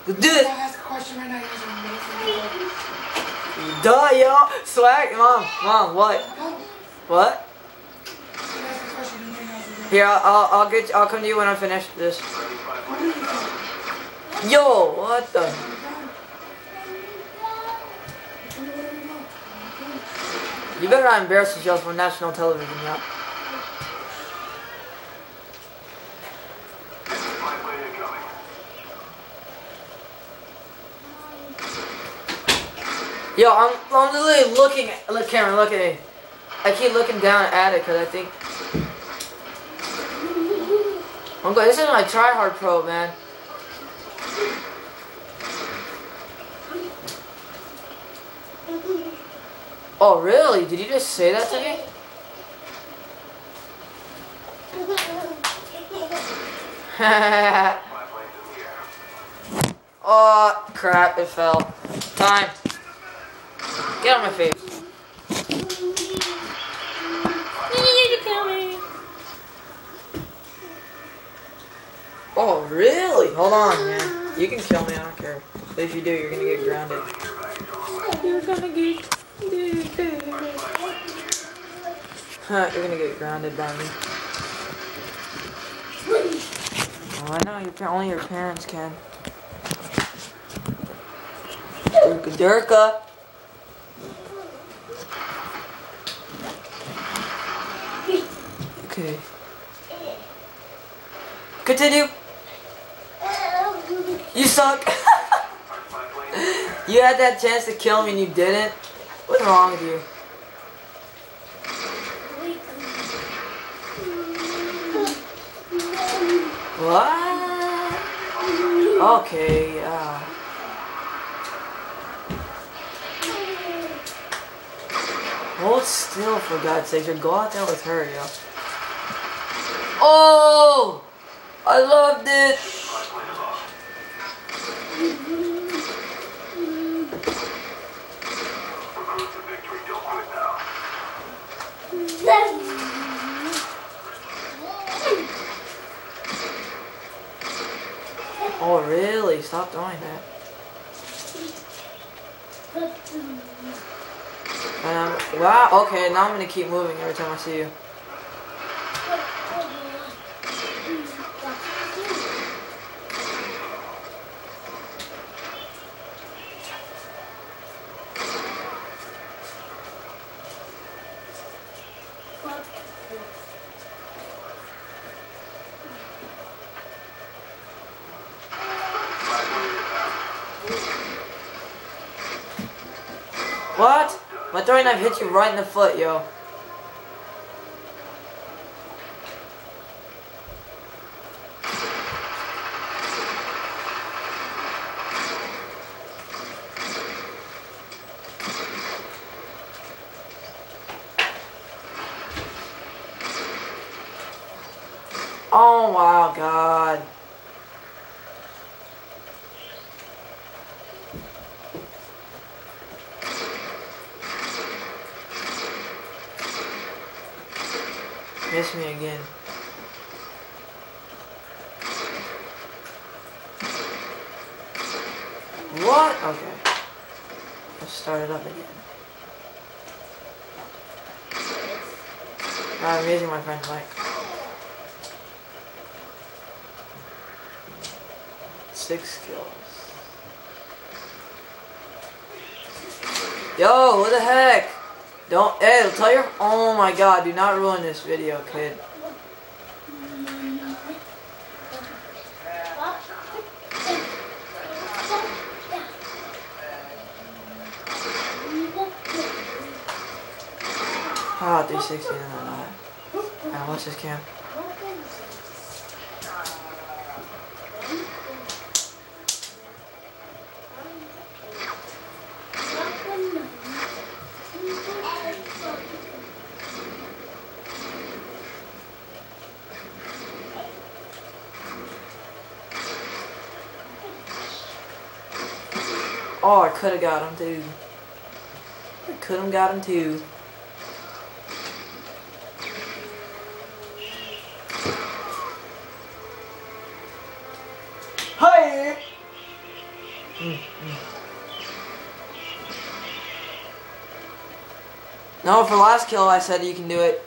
Do it. Ask a question right now. Duh, yo. Swag. Mom, what? What? Here, I'll come to you when I finish this. Yo, what the? You better not embarrass yourself on national television, yo. Yo, I'm literally looking at, look Cameron, look at me. I keep looking down at it because I think I'm going, this is my tryhard pro, man. Oh really? Did you just say that to me? Oh crap, it fell. Time. Get on my face. Oh, really? Hold on, man. You can kill me, I don't care. But if you do, you're gonna get grounded. You're gonna get... You're gonna get grounded by me. Oh, I know, only your parents can. Durka Durka. Okay. Continue. You suck. You had that chance to kill me and you didn't. What's wrong with you? What? Okay. Hold still, for God's sake. Or go out there with her, yo. Oh! I loved it! Oh, really? Stop doing that. Wow, okay, now I'm gonna keep moving every time I see you. What? My throwing knife hit you right in the foot, yo. Oh wow, God. Miss me again. What? Okay. Let's start it up again. I'm using my friend's mic. 6 kills. Yo, what the heck? Don't, hey, tell your, oh my God, do not ruin this video, kid. Ah, 360 and then that. Alright, watch this cam. Oh, I could have got him too. I could have got him too. Hi. No, for last kill I said you can do it.